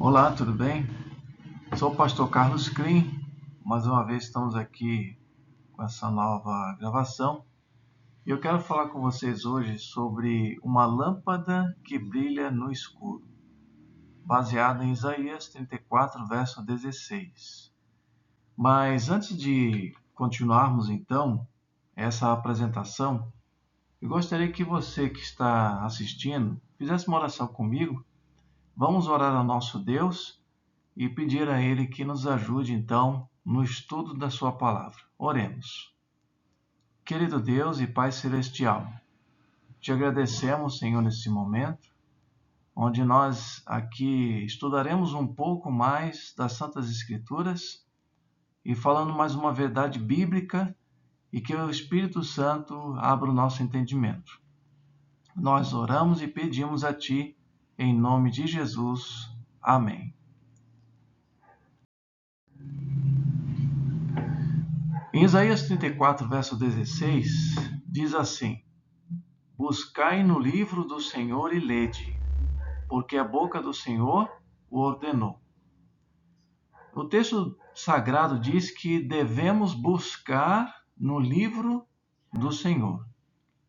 Olá, tudo bem? Sou o pastor Carlos Klim. Mais uma vez estamos aqui com essa nova gravação. E eu quero falar com vocês hoje sobre uma lâmpada que brilha no escuro, baseada em Isaías 34, verso 16. Mas antes de continuarmos então essa apresentação, eu gostaria que você que está assistindo fizesse uma oração comigo. Vamos orar ao nosso Deus e pedir a Ele que nos ajude, então, no estudo da Sua palavra. Oremos. Querido Deus e Pai Celestial, te agradecemos, Senhor, nesse momento, onde nós aqui estudaremos um pouco mais das Santas Escrituras e falando mais uma verdade bíblica e que o Espírito Santo abra o nosso entendimento. Nós oramos e pedimos a Ti, em nome de Jesus. Amém. Em Isaías 34, verso 16, diz assim: Buscai no livro do Senhor e lede, porque a boca do Senhor o ordenou. O texto sagrado diz que devemos buscar no livro do Senhor.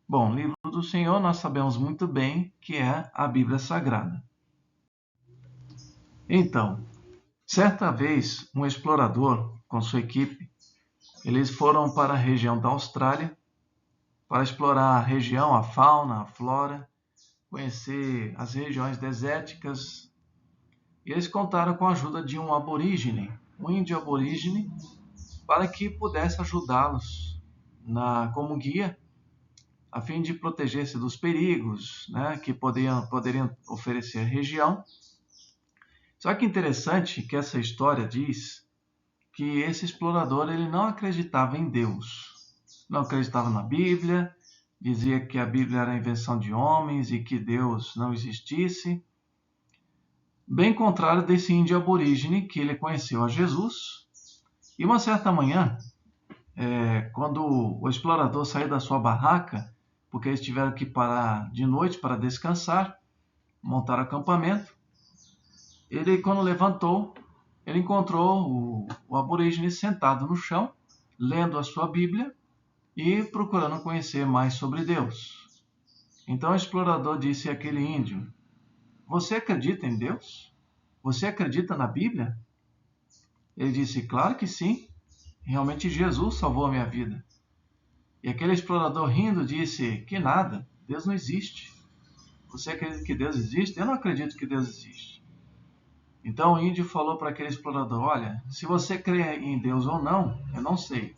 Bom, livro do Senhor nós sabemos muito bem que é a Bíblia Sagrada. Então, certa vez, um explorador com sua equipe, eles foram para a região da Austrália para explorar a região, a fauna, a flora, conhecer as regiões desérticas. E eles contaram com a ajuda de um aborígene, um índio aborígene, para que pudesse ajudá-los como guia, a fim de proteger-se dos perigos, que poderiam oferecer a região. Só que interessante que essa história diz que esse explorador ele não acreditava em Deus. Não acreditava na Bíblia, dizia que a Bíblia era a invenção de homens e que Deus não existisse. Bem contrário desse índio aborígene que ele conheceu a Jesus. E uma certa manhã, quando o explorador saiu da sua barraca, porque eles tiveram que parar de noite para descansar, montar acampamento, ele, quando levantou, ele encontrou o aborígene sentado no chão, lendo a sua Bíblia e procurando conhecer mais sobre Deus. Então o explorador disse àquele índio: Você acredita em Deus? Você acredita na Bíblia? Ele disse: Claro que sim. Realmente Jesus salvou a minha vida. E aquele explorador rindo disse: Que nada, Deus não existe. Você acredita que Deus existe? Eu não acredito que Deus existe. Então o índio falou para aquele explorador: Olha, se você crê em Deus ou não, eu não sei.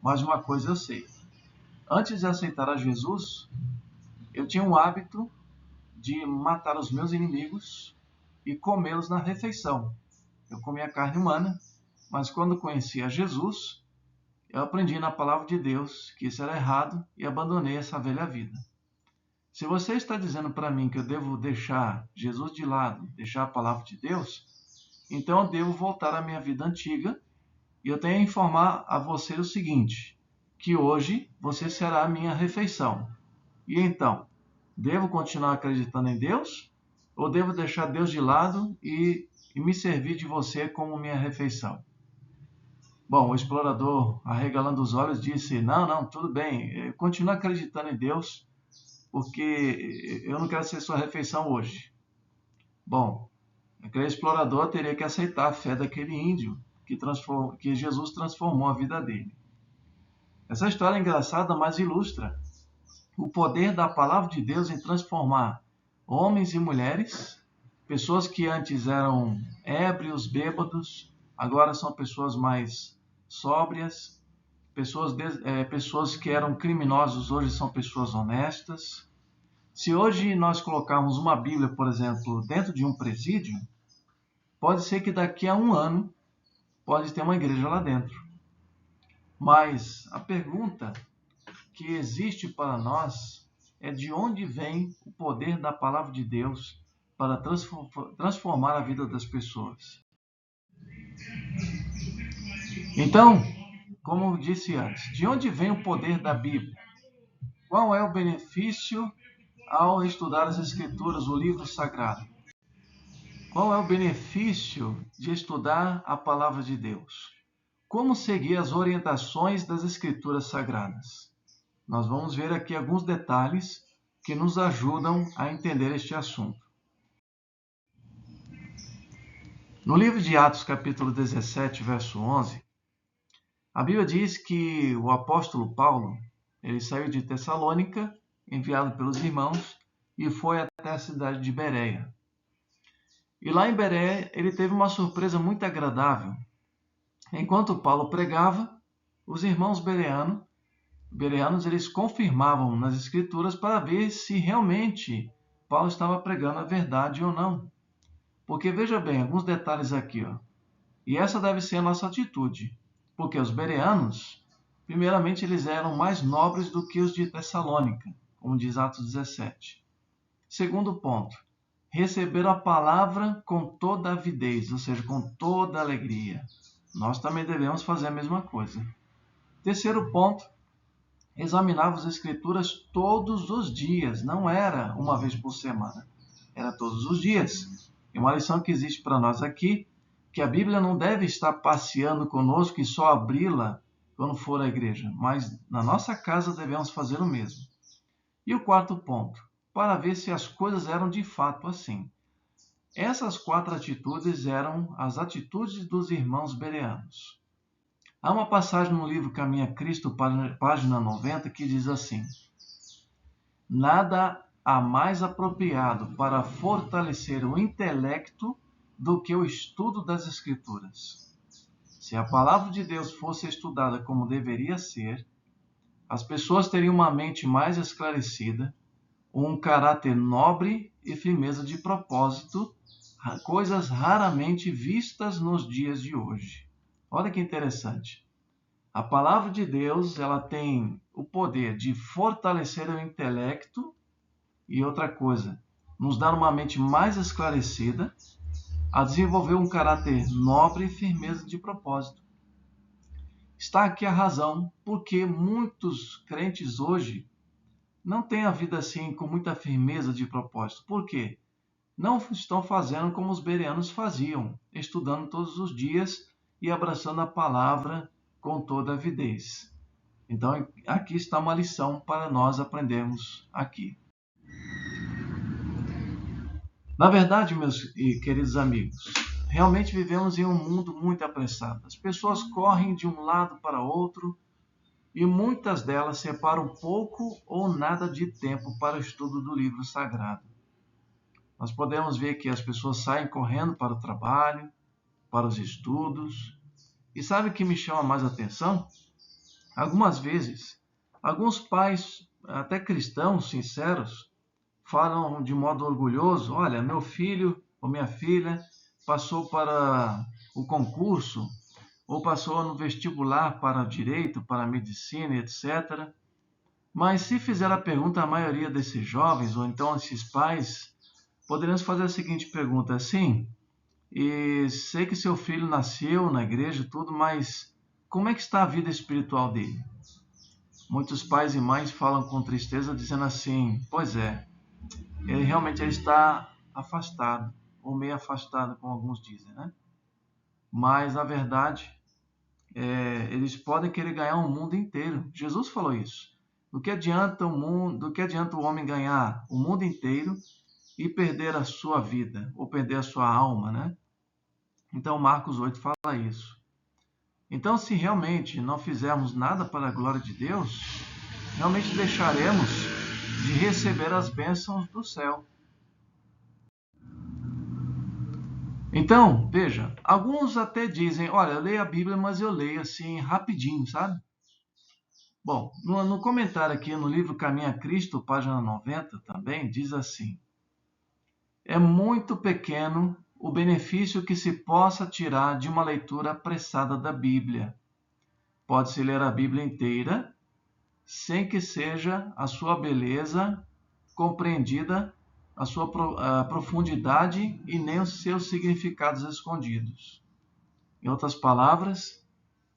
Mas uma coisa eu sei. Antes de aceitar a Jesus, eu tinha um hábito de matar os meus inimigos e comê-los na refeição. Eu comia carne humana, mas quando conheci a Jesus, eu aprendi na palavra de Deus que isso era errado e abandonei essa velha vida. Se você está dizendo para mim que eu devo deixar Jesus de lado, deixar a palavra de Deus, então eu devo voltar à minha vida antiga e eu tenho a informar a você o seguinte, que hoje você será a minha refeição. E então, devo continuar acreditando em Deus ou devo deixar Deus de lado e me servir de você como minha refeição? Bom, o explorador, arregalando os olhos, disse: Não, tudo bem, eu continuo acreditando em Deus, porque eu não quero ser sua refeição hoje. Bom, aquele explorador teria que aceitar a fé daquele índio que Jesus transformou a vida dele. Essa história é engraçada, mas ilustra o poder da palavra de Deus em transformar homens e mulheres, pessoas que antes eram ébrios, bêbados, agora são pessoas mais sóbrias, pessoas que eram criminosos, hoje são pessoas honestas. Se hoje nós colocarmos uma Bíblia, por exemplo, dentro de um presídio, pode ser que daqui a um ano pode ter uma igreja lá dentro. Mas a pergunta que existe para nós é de onde vem o poder da palavra de Deus para transformar a vida das pessoas. Então, como eu disse antes, de onde vem o poder da Bíblia? Qual é o benefício ao estudar as Escrituras, o livro sagrado? Qual é o benefício de estudar a palavra de Deus? Como seguir as orientações das Escrituras Sagradas? Nós vamos ver aqui alguns detalhes que nos ajudam a entender este assunto. No livro de Atos, capítulo 17, verso 11, a Bíblia diz que o apóstolo Paulo, ele saiu de Tessalônica, enviado pelos irmãos, e foi até a cidade de Bereia. E lá em Bereia, ele teve uma surpresa muito agradável. Enquanto Paulo pregava, os irmãos bereanos eles confirmavam nas escrituras para ver se realmente Paulo estava pregando a verdade ou não. Porque veja bem, alguns detalhes aqui, ó. E essa deve ser a nossa atitude. Porque os bereanos, primeiramente, eles eram mais nobres do que os de Tessalônica, como diz Atos 17. Segundo ponto, receberam a palavra com toda avidez, ou seja, com toda alegria. Nós também devemos fazer a mesma coisa. Terceiro ponto, examinava as escrituras todos os dias, não era uma vez por semana, era todos os dias. E uma lição que existe para nós aqui, que a Bíblia não deve estar passeando conosco e só abri-la quando for à igreja, mas na nossa casa devemos fazer o mesmo. E o quarto ponto, para ver se as coisas eram de fato assim. Essas 4 atitudes eram as atitudes dos irmãos bereanos. Há uma passagem no livro Caminho a Cristo, página 90, que diz assim: nada há mais apropriado para fortalecer o intelecto do que o estudo das Escrituras. Se a palavra de Deus fosse estudada como deveria ser, as pessoas teriam uma mente mais esclarecida, um caráter nobre e firmeza de propósito, coisas raramente vistas nos dias de hoje. Olha que interessante. A palavra de Deus, ela tem o poder de fortalecer o intelecto e outra coisa, nos dar uma mente mais esclarecida, a desenvolver um caráter nobre e firmeza de propósito. Está aqui a razão porque muitos crentes hoje não têm a vida assim com muita firmeza de propósito. Por quê? Não estão fazendo como os bereanos faziam, estudando todos os dias e abraçando a palavra com toda avidez. Então, aqui está uma lição para nós aprendermos aqui. Na verdade, meus queridos amigos, realmente vivemos em um mundo muito apressado. As pessoas correm de um lado para outro e muitas delas separam pouco ou nada de tempo para o estudo do livro sagrado. Nós podemos ver que as pessoas saem correndo para o trabalho, para os estudos. E sabe o que me chama mais atenção? Algumas vezes, alguns pais, até cristãos sinceros, falam de modo orgulhoso: olha, meu filho ou minha filha passou para o concurso ou passou no vestibular para direito, para medicina, etc. Mas se fizer a pergunta à maioria desses jovens, ou então esses pais, poderemos fazer a seguinte pergunta: sim, e sei que seu filho nasceu na igreja e tudo, mas como é que está a vida espiritual dele? Muitos pais e mães falam com tristeza, dizendo assim: pois é, ele realmente está afastado, ou meio afastado, como alguns dizem, né? Mas, na verdade, eles podem querer ganhar o mundo inteiro. Jesus falou isso. Do que adianta o homem ganhar o mundo inteiro e perder a sua vida, ou perder a sua alma, né? Então, Marcos 8 fala isso. Então, se realmente não fizermos nada para a glória de Deus, realmente deixaremos de receber as bênçãos do céu. Então, veja, alguns até dizem: olha, eu leio a Bíblia, mas eu leio assim rapidinho, sabe? Bom, no comentário aqui no livro Caminho a Cristo, página 90 também, diz assim: é muito pequeno o benefício que se possa tirar de uma leitura apressada da Bíblia. Pode-se ler a Bíblia inteira sem que seja a sua beleza compreendida, a sua profundidade e nem os seus significados escondidos. Em outras palavras,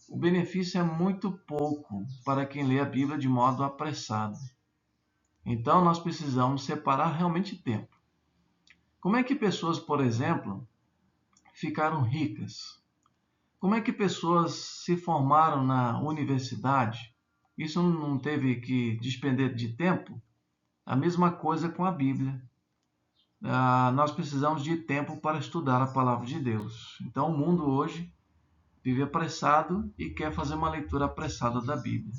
o benefício é muito pouco para quem lê a Bíblia de modo apressado. Então, nós precisamos separar realmente tempo. Como é que pessoas, por exemplo, ficaram ricas? Como é que pessoas se formaram na universidade? Isso não teve que despender de tempo? A mesma coisa com a Bíblia. Nós precisamos de tempo para estudar a palavra de Deus. Então, o mundo hoje vive apressado e quer fazer uma leitura apressada da Bíblia.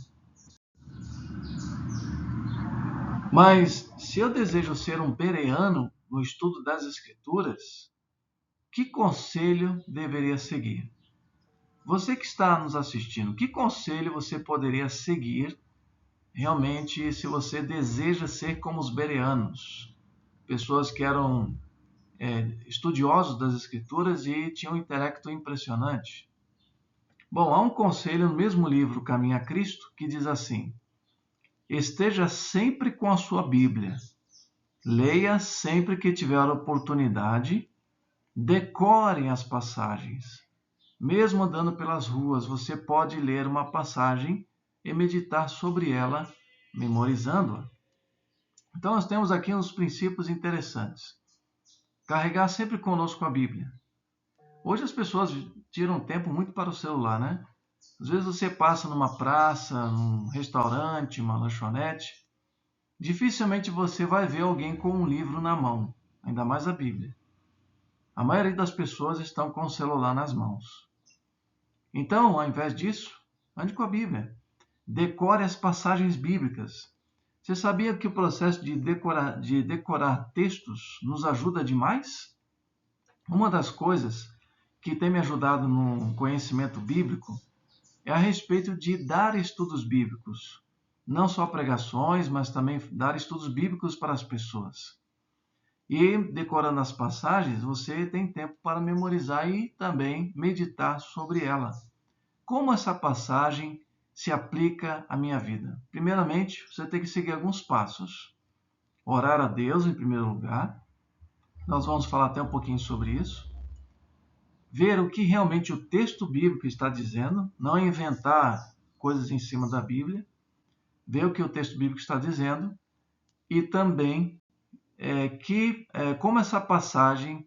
Mas, se eu desejo ser um bereano no estudo das Escrituras, que conselho deveria seguir? Você que está nos assistindo, que conselho você poderia seguir realmente se você deseja ser como os bereanos? Pessoas que eram estudiosos das Escrituras e tinham um intelecto impressionante. Bom, há um conselho no mesmo livro, Caminho a Cristo, que diz assim: esteja sempre com a sua Bíblia, leia sempre que tiver oportunidade, decore as passagens. Mesmo andando pelas ruas, você pode ler uma passagem e meditar sobre ela, memorizando-a. Então, nós temos aqui uns princípios interessantes. Carregar sempre conosco a Bíblia. Hoje as pessoas tiram tempo muito para o celular, né? Às vezes você passa numa praça, num restaurante, uma lanchonete, dificilmente você vai ver alguém com um livro na mão, ainda mais a Bíblia. A maioria das pessoas estão com o celular nas mãos. Então, ao invés disso, ande com a Bíblia. Decore as passagens bíblicas. Você sabia que o processo de decorar textos nos ajuda demais? Uma das coisas que tem me ajudado no conhecimento bíblico é a respeito de dar estudos bíblicos. Não só pregações, mas também dar estudos bíblicos para as pessoas. E decorando as passagens, você tem tempo para memorizar e também meditar sobre ela. Como essa passagem se aplica à minha vida? Primeiramente, você tem que seguir alguns passos. Orar a Deus em primeiro lugar. Nós vamos falar até um pouquinho sobre isso. Ver o que realmente o texto bíblico está dizendo, não inventar coisas em cima da Bíblia. Ver o que o texto bíblico está dizendo e também como essa passagem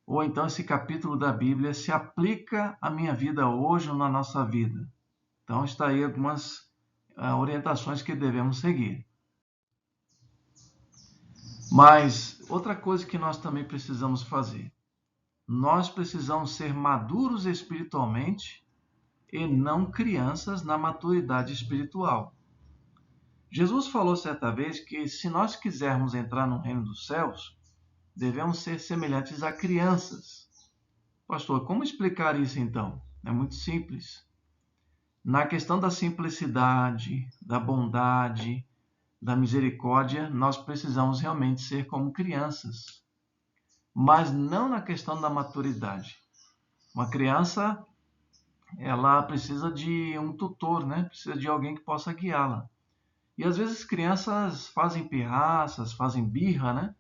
ou então esse capítulo da Bíblia se aplica à minha vida hoje ou na nossa vida. Então, está aí algumas orientações que devemos seguir. Mas outra coisa que nós também precisamos fazer, nós precisamos ser maduros espiritualmente e não crianças na maturidade espiritual. Jesus falou certa vez que se nós quisermos entrar no reino dos céus, devemos ser semelhantes a crianças. Pastor, como explicar isso então? É muito simples. Na questão da simplicidade, da bondade, da misericórdia, nós precisamos realmente ser como crianças. Mas não na questão da maturidade. Uma criança, ela precisa de um tutor, né? Precisa de alguém que possa guiá-la. E às vezes crianças fazem pirraças, fazem birra, né?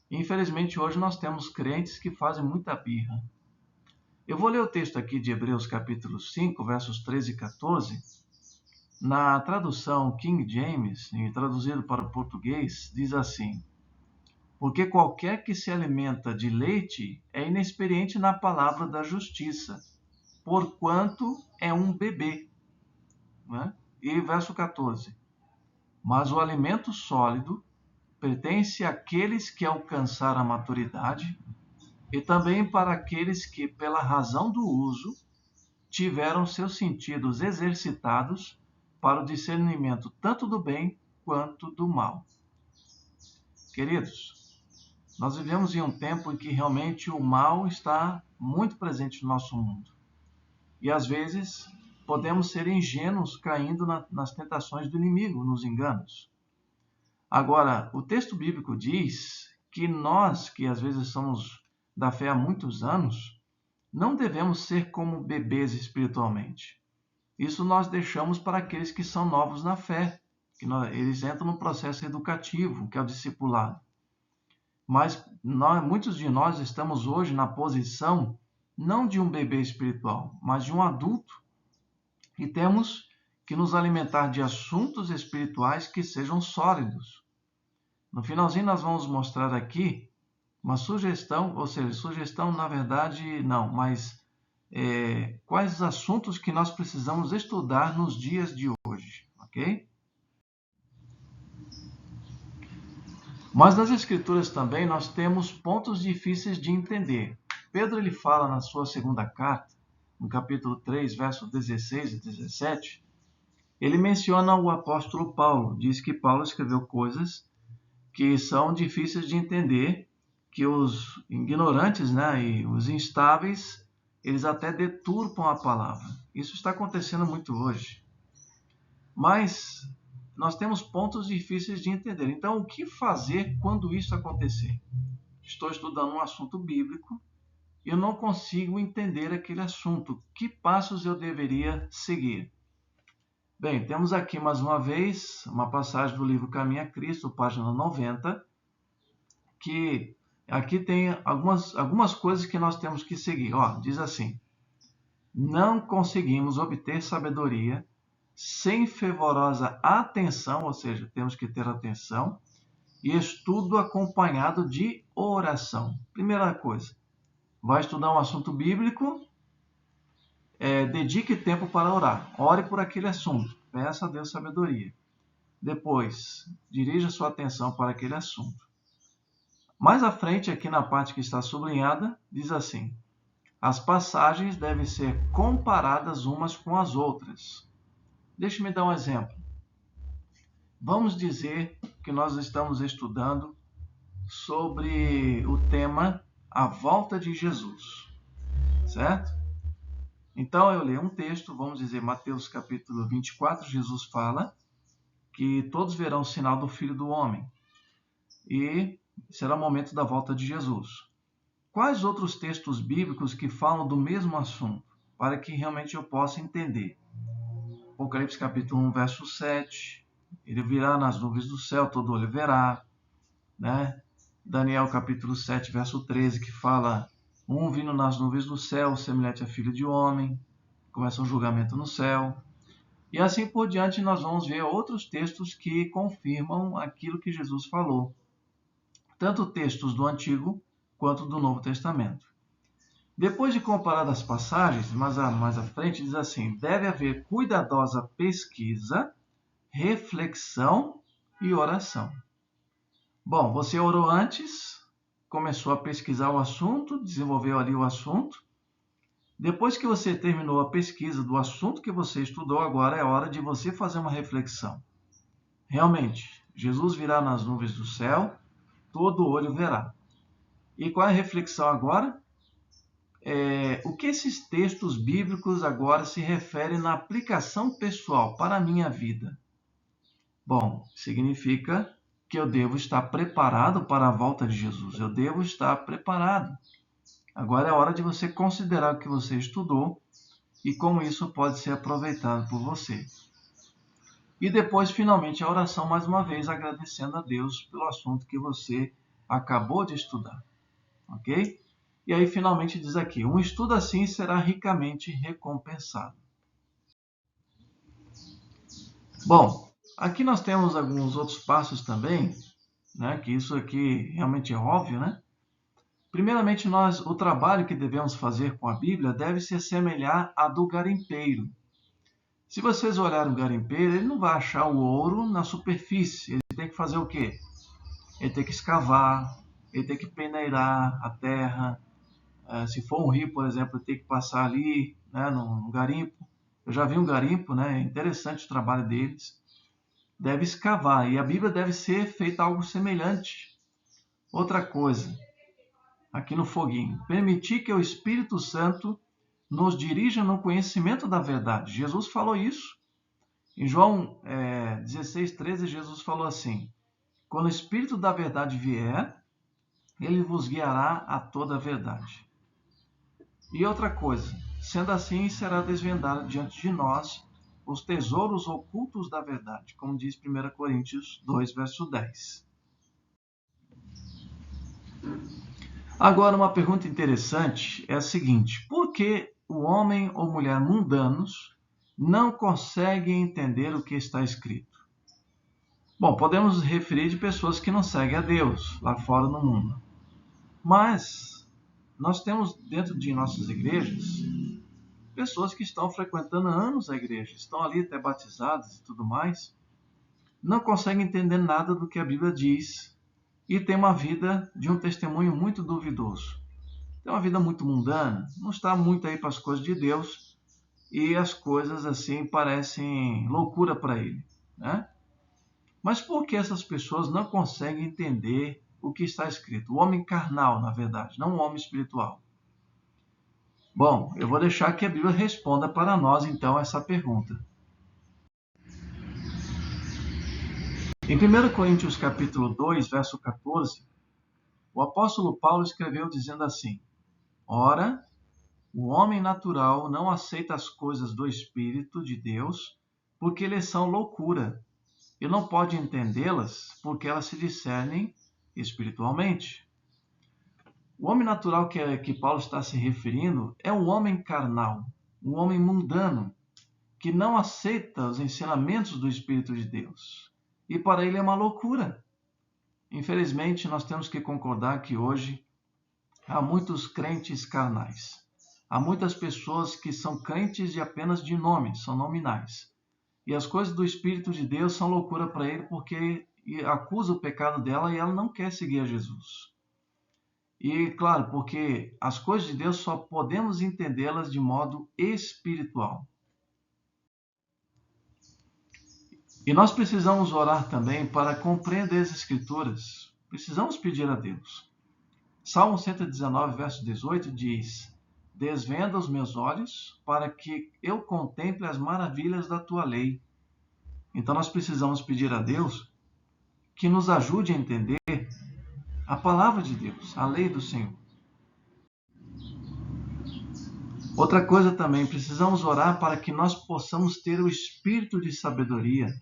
E, infelizmente hoje nós temos crentes que fazem muita birra. Eu vou ler o texto aqui de Hebreus capítulo 5, versos 13 e 14. Na tradução King James, traduzido para o português, diz assim: porque qualquer que se alimenta de leite é inexperiente na palavra da justiça, porquanto é um bebê. Né? E verso 14: mas o alimento sólido pertence àqueles que alcançaram a maturidade e também para aqueles que, pela razão do uso, tiveram seus sentidos exercitados para o discernimento tanto do bem quanto do mal. Queridos, nós vivemos em um tempo em que realmente o mal está muito presente no nosso mundo. E às vezes podemos ser ingênuos caindo nas tentações do inimigo, nos enganos. Agora, o texto bíblico diz que nós, que às vezes somos da fé há muitos anos, não devemos ser como bebês espiritualmente. Isso nós deixamos para aqueles que são novos na fé, eles entram no processo educativo, que é o discipulado. Mas muitos de nós estamos hoje na posição não de um bebê espiritual, mas de um adulto, e temos que nos alimentar de assuntos espirituais que sejam sólidos. No finalzinho nós vamos mostrar aqui Uma sugestão, ou seja, sugestão na verdade não, mas quais os assuntos que nós precisamos estudar nos dias de hoje, ok? Mas nas Escrituras também nós temos pontos difíceis de entender. Pedro ele fala na sua segunda carta, no capítulo 3, versos 16 e 17, ele menciona o apóstolo Paulo, diz que Paulo escreveu coisas que são difíceis de entender, que os ignorantes, né, e os instáveis, eles até deturpam a palavra. Isso está acontecendo muito hoje. Mas nós temos pontos difíceis de entender. Então, o que fazer quando isso acontecer? Estou estudando um assunto bíblico e eu não consigo entender aquele assunto. Que passos eu deveria seguir? Bem, temos aqui mais uma vez uma passagem do livro Caminho a Cristo, página 90, que aqui tem algumas coisas que nós temos que seguir. Ó, diz assim: não conseguimos obter sabedoria sem fervorosa atenção, ou seja, temos que ter atenção, e estudo acompanhado de oração. Primeira coisa, vai estudar um assunto bíblico, dedique tempo para orar. Ore por aquele assunto. Peça a Deus sabedoria. Depois, dirija sua atenção para aquele assunto. Mais à frente, aqui na parte que está sublinhada, diz assim: as passagens devem ser comparadas umas com as outras. Deixe-me dar um exemplo. Vamos dizer que nós estamos estudando sobre o tema a volta de Jesus, certo? Então eu leio um texto, vamos dizer Mateus capítulo 24, Jesus fala que todos verão o sinal do Filho do Homem e será o momento da volta de Jesus. Quais outros textos bíblicos que falam do mesmo assunto, para que realmente eu possa entender? Apocalipse capítulo 1, verso 7, ele virá nas nuvens do céu, todo olho verá, né? Daniel capítulo 7, verso 13, que fala um vindo nas nuvens do céu, semelhante a filho de homem, começa um julgamento no céu. E assim por diante nós vamos ver outros textos que confirmam aquilo que Jesus falou. Tanto textos do Antigo quanto do Novo Testamento. Depois de comparar as passagens, mais à frente diz assim: deve haver cuidadosa pesquisa, reflexão e oração. Bom, você orou antes, começou a pesquisar o assunto, desenvolveu ali o assunto. Depois que você terminou a pesquisa do assunto que você estudou, agora é hora de você fazer uma reflexão. Realmente, Jesus virá nas nuvens do céu, todo olho verá. E qual é a reflexão agora? O que esses textos bíblicos agora se referem na aplicação pessoal para a minha vida? Bom, significa que eu devo estar preparado para a volta de Jesus. Eu devo estar preparado. Agora é hora de você considerar o que você estudou e como isso pode ser aproveitado por você. E depois, finalmente, a oração mais uma vez, agradecendo a Deus pelo assunto que você acabou de estudar. Ok? E aí, finalmente, diz aqui: um estudo assim será ricamente recompensado. Bom, aqui nós temos alguns outros passos também, né? Que isso aqui realmente é óbvio, né? Primeiramente, o trabalho que devemos fazer com a Bíblia deve se assemelhar a do garimpeiro. Se vocês olharem o garimpeiro, ele não vai achar o ouro na superfície. Ele tem que fazer o quê? Ele tem que escavar, ele tem que peneirar a terra. Se for um rio, por exemplo, ele tem que passar ali, né, no garimpo. Eu já vi um garimpo, né? É interessante o trabalho deles. Deve escavar, e a Bíblia deve ser feita algo semelhante. Outra coisa, aqui no foguinho, permitir que o Espírito Santo nos dirija no conhecimento da verdade. Jesus falou isso. Em João 16:13, Jesus falou assim: quando o Espírito da verdade vier, ele vos guiará a toda a verdade. E outra coisa, sendo assim, será desvendado diante de nós os tesouros ocultos da verdade, como diz 1 Coríntios 2, verso 10. Agora, uma pergunta interessante é a seguinte: por que o homem ou mulher mundanos não conseguem entender o que está escrito? Bom, podemos referir de pessoas que não seguem a Deus lá fora no mundo. Mas nós temos dentro de nossas igrejas pessoas que estão frequentando há anos a igreja, estão ali até batizadas e tudo mais, não conseguem entender nada do que a Bíblia diz e tem uma vida de um testemunho muito duvidoso. Tem uma vida muito mundana, não está muito aí para as coisas de Deus e as coisas assim parecem loucura para ele, né? Mas por que essas pessoas não conseguem entender o que está escrito? O homem carnal, na verdade, não o homem espiritual. Bom, eu vou deixar que a Bíblia responda para nós então essa pergunta. Em 1 Coríntios capítulo 2, verso 14, o apóstolo Paulo escreveu dizendo assim: Ora, o homem natural não aceita as coisas do Espírito de Deus, porque lhes são loucura, e não pode entendê-las, porque elas se discernem espiritualmente. O homem natural que Paulo está se referindo é o homem carnal, o homem mundano, que não aceita os ensinamentos do Espírito de Deus. E para ele é uma loucura. Infelizmente, nós temos que concordar que hoje há muitos crentes carnais. Há muitas pessoas que são crentes de apenas de nome, são nominais. E as coisas do Espírito de Deus são loucura para ele porque acusa o pecado dela e ela não quer seguir a Jesus. E, claro, porque as coisas de Deus só podemos entendê-las de modo espiritual. E nós precisamos orar também para compreender as Escrituras. Precisamos pedir a Deus. Salmo 119, verso 18 diz: Desvenda os meus olhos para que eu contemple as maravilhas da tua lei. Então nós precisamos pedir a Deus que nos ajude a entender a palavra de Deus, a lei do Senhor. Outra coisa também, precisamos orar para que nós possamos ter o espírito de sabedoria.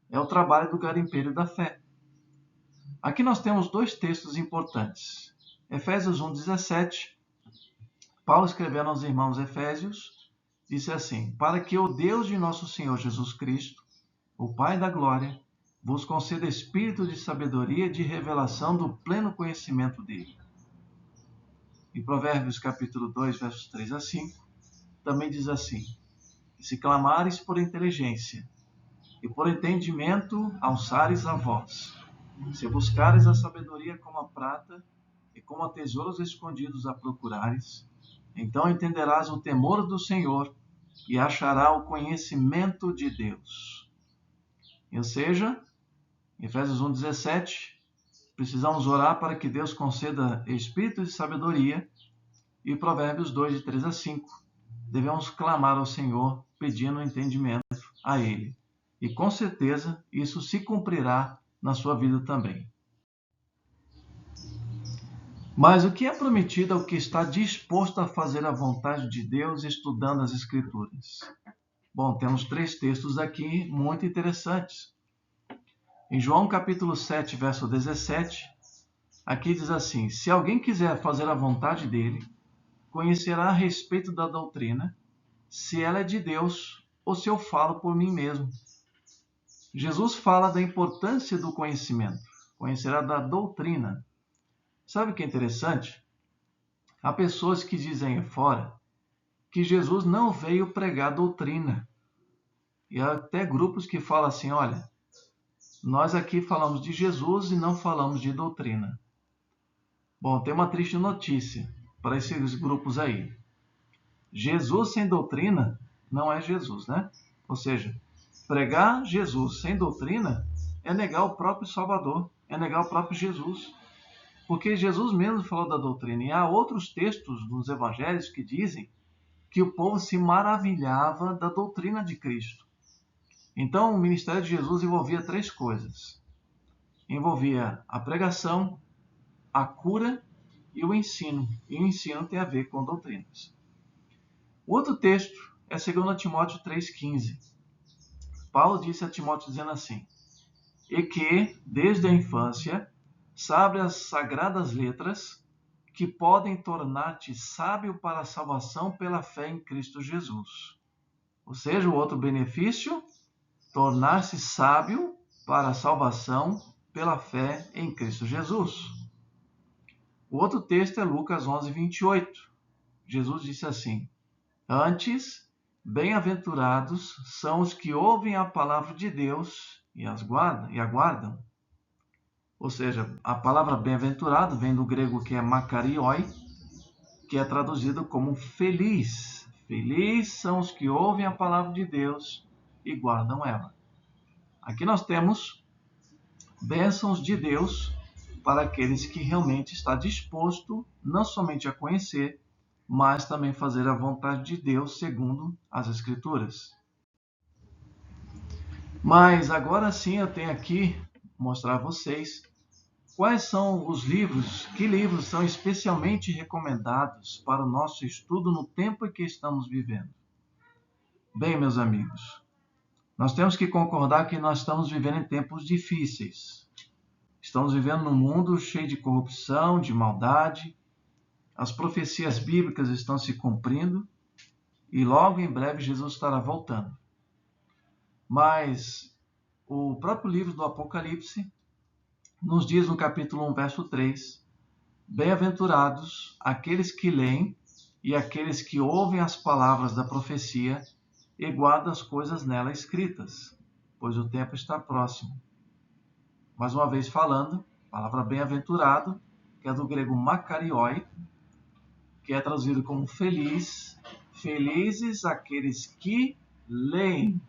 É o trabalho do garimpeiro da fé. Aqui nós temos dois textos importantes. Efésios 1:17, Paulo escrevendo aos irmãos Efésios, disse assim: Para que o Deus de nosso Senhor Jesus Cristo, o Pai da glória, vos conceda espírito de sabedoria e de revelação do pleno conhecimento dele. Em Provérbios capítulo 2, versos 3 a 5, também diz assim: Se clamares por inteligência e por entendimento alçares a voz, se buscares a sabedoria como a prata e como a tesouros escondidos a procurares, então entenderás o temor do Senhor e achará o conhecimento de Deus. Ou seja, Efésios 1:17, precisamos orar para que Deus conceda espírito de sabedoria, e Provérbios 2, de 3 a 5, devemos clamar ao Senhor pedindo entendimento a Ele. E com certeza isso se cumprirá na sua vida também. Mas o que é prometido é o que está disposto a fazer a vontade de Deus estudando as Escrituras. Bom, temos 3 textos aqui muito interessantes. Em João capítulo 7, verso 17, aqui diz assim: Se alguém quiser fazer a vontade dele, conhecerá a respeito da doutrina, se ela é de Deus ou se eu falo por mim mesmo. Jesus fala da importância do conhecimento, conhecerá da doutrina. Sabe o que é interessante? Há pessoas que dizem fora que Jesus não veio pregar doutrina. E há até grupos que falam assim: olha, nós aqui falamos de Jesus e não falamos de doutrina. Bom, tem uma triste notícia para esses grupos aí. Jesus sem doutrina não é Jesus, né? Ou seja, pregar Jesus sem doutrina é negar o próprio Salvador, é negar o próprio Jesus. Porque Jesus mesmo falou da doutrina. E há outros textos nos evangelhos que dizem que o povo se maravilhava da doutrina de Cristo. Então, o ministério de Jesus envolvia 3 coisas. Envolvia a pregação, a cura e o ensino. E o ensino tem a ver com doutrinas. O outro texto é 2 Timóteo 3,15. Paulo disse a Timóteo dizendo assim: E que, desde a infância, sabe as sagradas letras que podem tornar-te sábio para a salvação pela fé em Cristo Jesus. Ou seja, o outro benefício, tornar-se sábio para a salvação pela fé em Cristo Jesus. O outro texto é Lucas 11, 28. Jesus disse assim: Antes, bem-aventurados são os que ouvem a palavra de Deus e aguardam. Ou seja, a palavra bem-aventurado vem do grego que é makarioi, que é traduzido como feliz. Feliz são os que ouvem a palavra de Deus e guardam ela. Aqui nós temos bênçãos de Deus para aqueles que realmente está disposto não somente a conhecer, mas também fazer a vontade de Deus segundo as Escrituras. Mas agora sim eu tenho aqui mostrar a vocês quais são os livros, que livros são especialmente recomendados para o nosso estudo no tempo em que estamos vivendo. Bem, meus amigos, nós temos que concordar que nós estamos vivendo em tempos difíceis. Estamos vivendo num mundo cheio de corrupção, de maldade. As profecias bíblicas estão se cumprindo e logo em breve Jesus estará voltando. Mas o próprio livro do Apocalipse nos diz no capítulo 1, verso 3, Bem-aventurados aqueles que leem e aqueles que ouvem as palavras da profecia e guardam as coisas nela escritas, pois o tempo está próximo. Mais uma vez falando, a palavra bem-aventurado, que é do grego makarioi, que é traduzido como feliz, felizes aqueles que leem,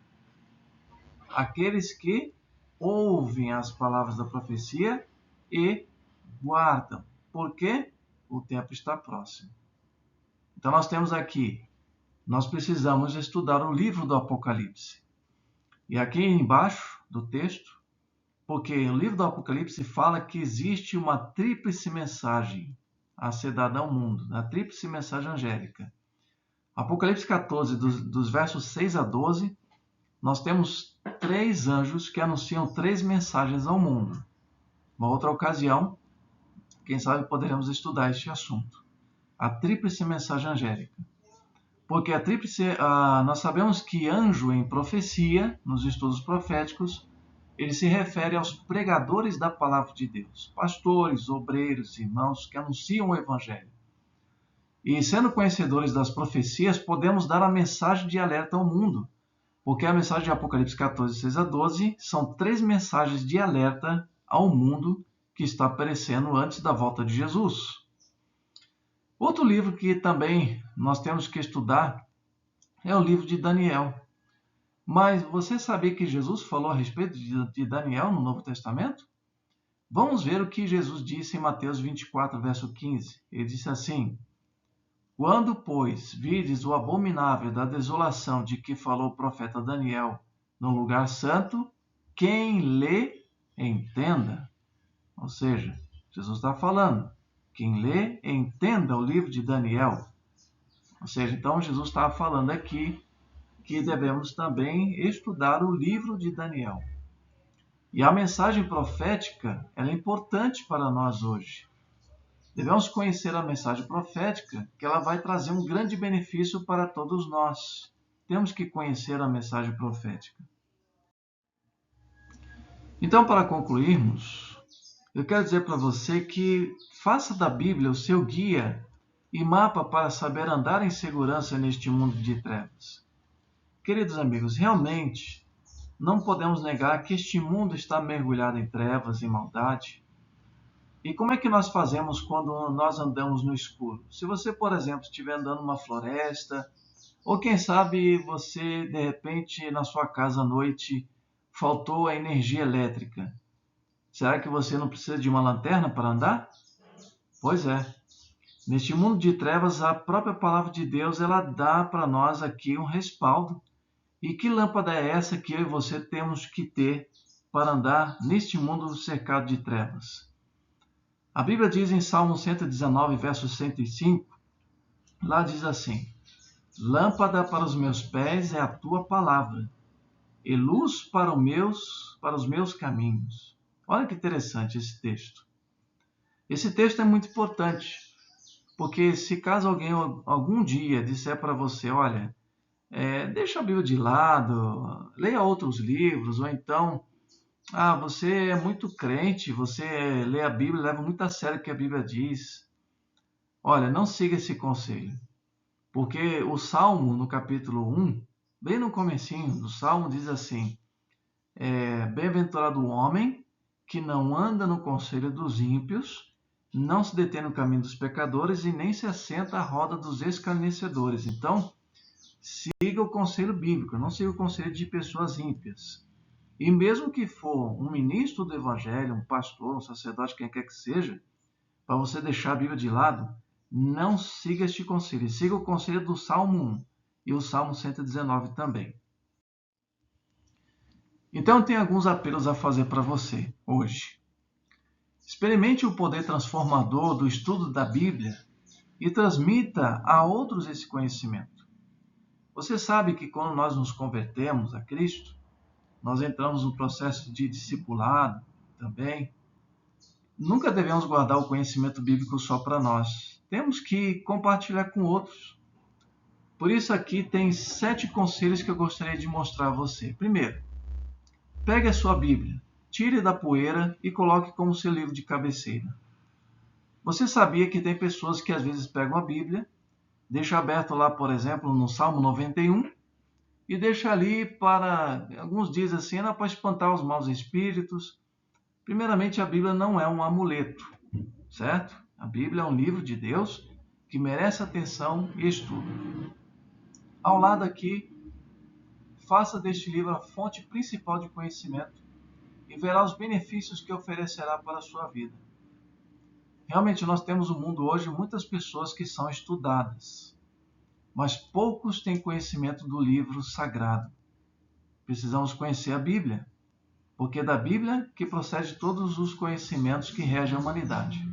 aqueles que ouvem as palavras da profecia e guardam. Por quê? O tempo está próximo. Então nós temos aqui, nós precisamos estudar o livro do Apocalipse. E aqui embaixo do texto, porque o livro do Apocalipse fala que existe uma tríplice mensagem a ser dada ao mundo, a tríplice mensagem angélica. Apocalipse 14, dos versos 6 a 12, nós temos 3 anjos que anunciam 3 mensagens ao mundo. Uma outra ocasião, quem sabe poderemos estudar este assunto. A tríplice mensagem angélica. Porque a tríplice, nós sabemos que anjo em profecia, nos estudos proféticos, ele se refere aos pregadores da palavra de Deus, pastores, obreiros, irmãos que anunciam o evangelho. E sendo conhecedores das profecias, podemos dar a mensagem de alerta ao mundo, porque a mensagem de Apocalipse 14, 6 a 12 são 3 mensagens de alerta ao mundo que está aparecendo antes da volta de Jesus. Outro livro que também nós temos que estudar é o livro de Daniel. Mas você sabia que Jesus falou a respeito de Daniel no Novo Testamento? Vamos ver o que Jesus disse em Mateus 24, verso 15. Ele disse assim: Quando, pois, vides o abominável da desolação de que falou o profeta Daniel no lugar santo, quem lê, entenda. Ou seja, Jesus está falando, quem lê, entenda o livro de Daniel. Ou seja, então Jesus estava falando aqui que devemos também estudar o livro de Daniel. E a mensagem profética ela é importante para nós hoje. Devemos conhecer a mensagem profética, que ela vai trazer um grande benefício para todos nós. Temos que conhecer a mensagem profética. Então, para concluirmos, eu quero dizer para você que faça da Bíblia o seu guia e mapa para saber andar em segurança neste mundo de trevas. Queridos amigos, realmente não podemos negar que este mundo está mergulhado em trevas e maldade. E como é que nós fazemos quando nós andamos no escuro? Se você, por exemplo, estiver andando numa floresta, ou quem sabe você, de repente, na sua casa à noite, faltou a energia elétrica. Será que você não precisa de uma lanterna para andar? Pois é. Neste mundo de trevas, a própria palavra de Deus ela dá para nós aqui um respaldo. E que lâmpada é essa que eu e você temos que ter para andar neste mundo cercado de trevas? A Bíblia diz em Salmo 119, verso 105, lá diz assim: Lâmpada para os meus pés é a tua palavra, e luz para os meus caminhos. Olha que interessante esse texto. Esse texto é muito importante, porque se caso alguém algum dia disser para você, olha, deixa a Bíblia de lado, leia outros livros, ou então, você é muito crente, você lê a Bíblia, leva muito a sério o que a Bíblia diz. Olha, não siga esse conselho, porque o Salmo, no capítulo 1, bem no comecinho do Salmo, diz assim: bem-aventurado o homem que não anda no conselho dos ímpios, não se detém no caminho dos pecadores e nem se assenta à roda dos escarnecedores. Então, siga o conselho bíblico, não siga o conselho de pessoas ímpias. E mesmo que for um ministro do evangelho, um pastor, um sacerdote, quem quer que seja, para você deixar a Bíblia de lado, não siga este conselho. Siga o conselho do Salmo 1 e o Salmo 119 também. Então, tem alguns apelos a fazer para você hoje. Experimente o poder transformador do estudo da Bíblia e transmita a outros esse conhecimento. Você sabe que quando nós nos convertemos a Cristo, nós entramos no processo de discipulado também. Nunca devemos guardar o conhecimento bíblico só para nós. Temos que compartilhar com outros. Por isso aqui tem 7 conselhos que eu gostaria de mostrar a você. Primeiro, pegue a sua Bíblia, tire da poeira e coloque como seu livro de cabeceira. Você sabia que tem pessoas que às vezes pegam a Bíblia, deixam aberto lá, por exemplo, no Salmo 91, e deixa ali para, alguns dizem assim, para espantar os maus espíritos. Primeiramente, a Bíblia não é um amuleto, certo? A Bíblia é um livro de Deus que merece atenção e estudo. Ao lado aqui, faça deste livro a fonte principal de conhecimento e verá os benefícios que oferecerá para a sua vida. Realmente, nós temos no mundo hoje muitas pessoas que são estudadas, mas poucos têm conhecimento do livro sagrado. Precisamos conhecer a Bíblia, porque é da Bíblia que procede todos os conhecimentos que regem a humanidade.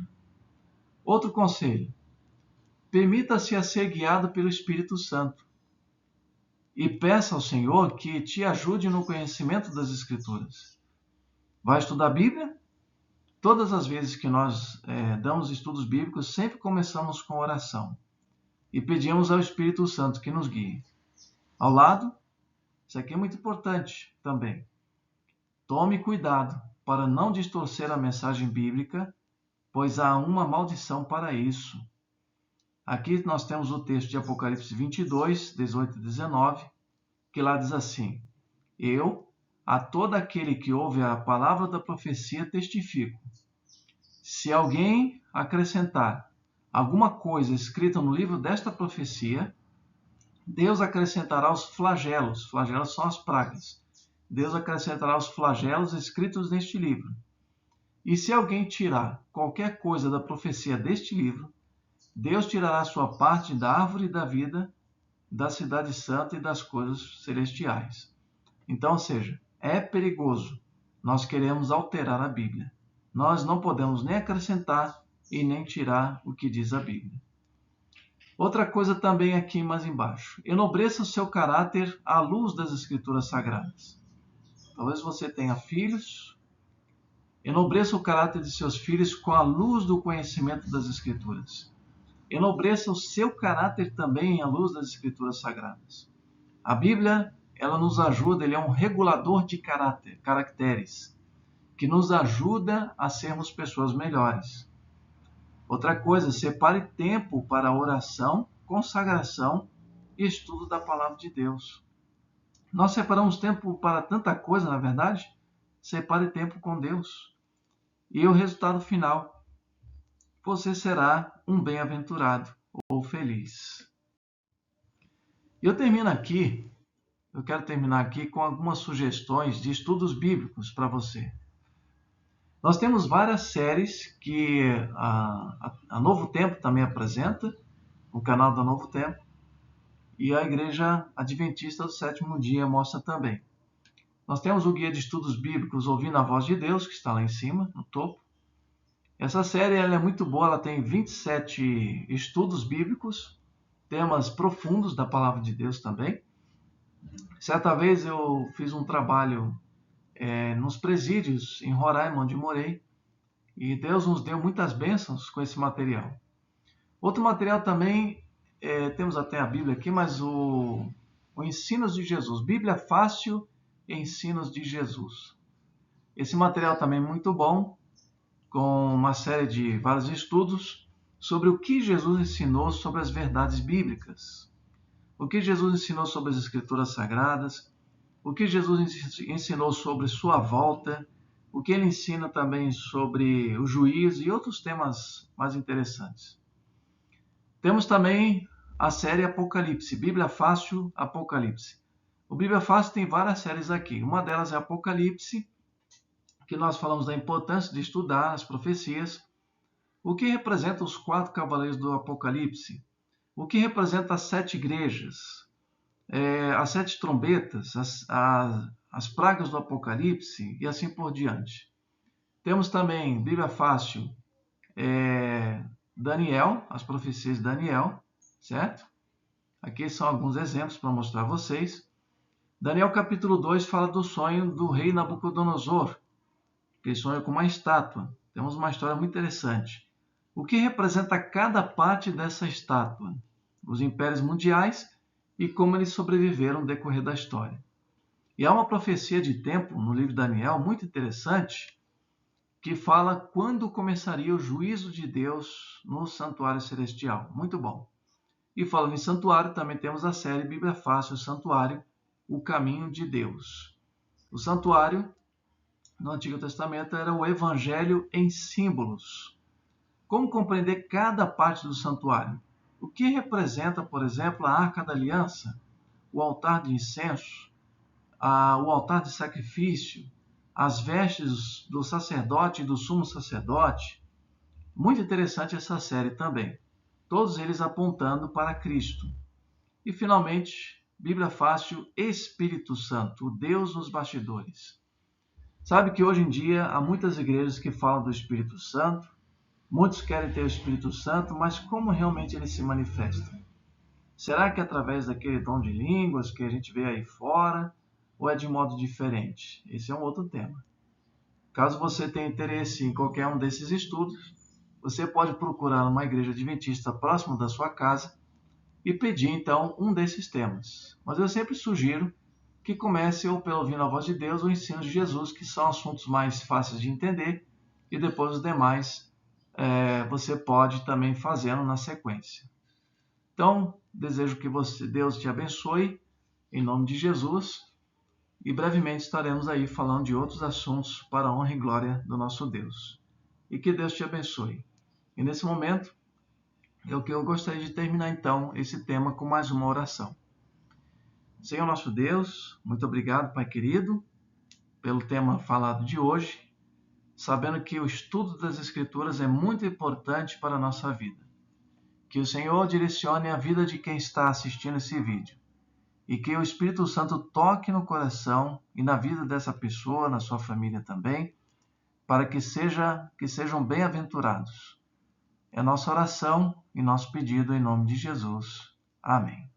Outro conselho: permita-se a ser guiado pelo Espírito Santo e peça ao Senhor que te ajude no conhecimento das Escrituras. Vai estudar a Bíblia? Todas as vezes que nós damos estudos bíblicos, sempre começamos com oração e pedimos ao Espírito Santo que nos guie. Ao lado, isso aqui é muito importante também. Tome cuidado para não distorcer a mensagem bíblica, pois há uma maldição para isso. Aqui nós temos o texto de Apocalipse 22, 18 e 19, que lá diz assim: Eu, a todo aquele que ouve a palavra da profecia, testifico. Se alguém acrescentar alguma coisa escrita no livro desta profecia, Deus acrescentará os flagelos. Flagelos são as pragas. Deus acrescentará os flagelos escritos neste livro. E se alguém tirar qualquer coisa da profecia deste livro, Deus tirará sua parte da árvore da vida, da cidade santa e das coisas celestiais. Então, ou seja, é perigoso. Nós queremos alterar a Bíblia. Nós não podemos nem acrescentar e nem tirar o que diz a Bíblia. Outra coisa também aqui mais embaixo. Enobreça o seu caráter à luz das Escrituras Sagradas. Talvez você tenha filhos. Enobreça o caráter de seus filhos com a luz do conhecimento das Escrituras. Enobreça o seu caráter também à luz das Escrituras Sagradas. A Bíblia, ela nos ajuda, ele é um regulador de caracteres, que nos ajuda a sermos pessoas melhores. Outra coisa, separe tempo para oração, consagração e estudo da palavra de Deus. Nós separamos tempo para tanta coisa, na verdade. Separe tempo com Deus. E o resultado final, você será um bem-aventurado ou feliz. Eu quero terminar aqui com algumas sugestões de estudos bíblicos para você. Nós temos várias séries que a Novo Tempo também apresenta, no canal da Novo Tempo, e a Igreja Adventista do Sétimo Dia mostra também. Nós temos o Guia de Estudos Bíblicos Ouvindo a Voz de Deus, que está lá em cima, no topo. Essa série ela é muito boa, ela tem 27 estudos bíblicos, temas profundos da Palavra de Deus também. Certa vez eu fiz um trabalho nos presídios em Roraima, onde morei, e Deus nos deu muitas bênçãos com esse material. Outro material também, temos até a Bíblia aqui, mas o Ensinos de Jesus, Bíblia Fácil e Ensinos de Jesus. Esse material também é muito bom, com uma série de vários estudos sobre o que Jesus ensinou sobre as verdades bíblicas, o que Jesus ensinou sobre as Escrituras Sagradas, o que Jesus ensinou sobre sua volta, o que ele ensina também sobre o juízo e outros temas mais interessantes. Temos também a série Apocalipse, Bíblia Fácil, Apocalipse. O Bíblia Fácil tem várias séries aqui. Uma delas é Apocalipse, que nós falamos da importância de estudar as profecias, o que representa os 4 cavaleiros do Apocalipse, o que representa as 7 igrejas, as 7 trombetas, as pragas do Apocalipse e assim por diante. Temos também, Bíblia Fácil, Daniel, as profecias de Daniel, certo? Aqui são alguns exemplos para mostrar a vocês. Daniel capítulo 2 fala do sonho do rei Nabucodonosor, que ele sonha com uma estátua. Temos uma história muito interessante. O que representa cada parte dessa estátua? Os impérios mundiais e como eles sobreviveram no decorrer da história. E há uma profecia de tempo no livro de Daniel muito interessante, que fala quando começaria o juízo de Deus no santuário celestial. Muito bom. E falando em santuário, também temos a série Bíblia Fácil, Santuário, o caminho de Deus. O santuário, no Antigo Testamento, era o evangelho em símbolos. Como compreender cada parte do santuário? O que representa, por exemplo, a Arca da Aliança, o altar de incenso, o altar de sacrifício, as vestes do sacerdote e do sumo sacerdote? Muito interessante essa série também. Todos eles apontando para Cristo. E, finalmente, Bíblia Fácil, Espírito Santo, o Deus nos bastidores. Sabe que hoje em dia há muitas igrejas que falam do Espírito Santo, muitos querem ter o Espírito Santo, mas como realmente ele se manifesta? Será que é através daquele dom de línguas que a gente vê aí fora, ou é de modo diferente? Esse é um outro tema. Caso você tenha interesse em qualquer um desses estudos, você pode procurar uma igreja adventista próximo da sua casa e pedir então um desses temas. Mas eu sempre sugiro que comece ou pelo ouvindo a voz de Deus ou o ensino de Jesus, que são assuntos mais fáceis de entender, e depois os demais você pode também fazendo na sequência. Então, desejo que Deus te abençoe, em nome de Jesus, e brevemente estaremos aí falando de outros assuntos para a honra e glória do nosso Deus. E que Deus te abençoe. E nesse momento, eu gostaria de terminar então esse tema com mais uma oração. Senhor nosso Deus, muito obrigado, Pai querido, pelo tema falado de hoje, sabendo que o estudo das Escrituras é muito importante para a nossa vida. Que o Senhor direcione a vida de quem está assistindo esse vídeo e que o Espírito Santo toque no coração e na vida dessa pessoa, na sua família também, para que sejam bem-aventurados. É nossa oração e nosso pedido em nome de Jesus. Amém.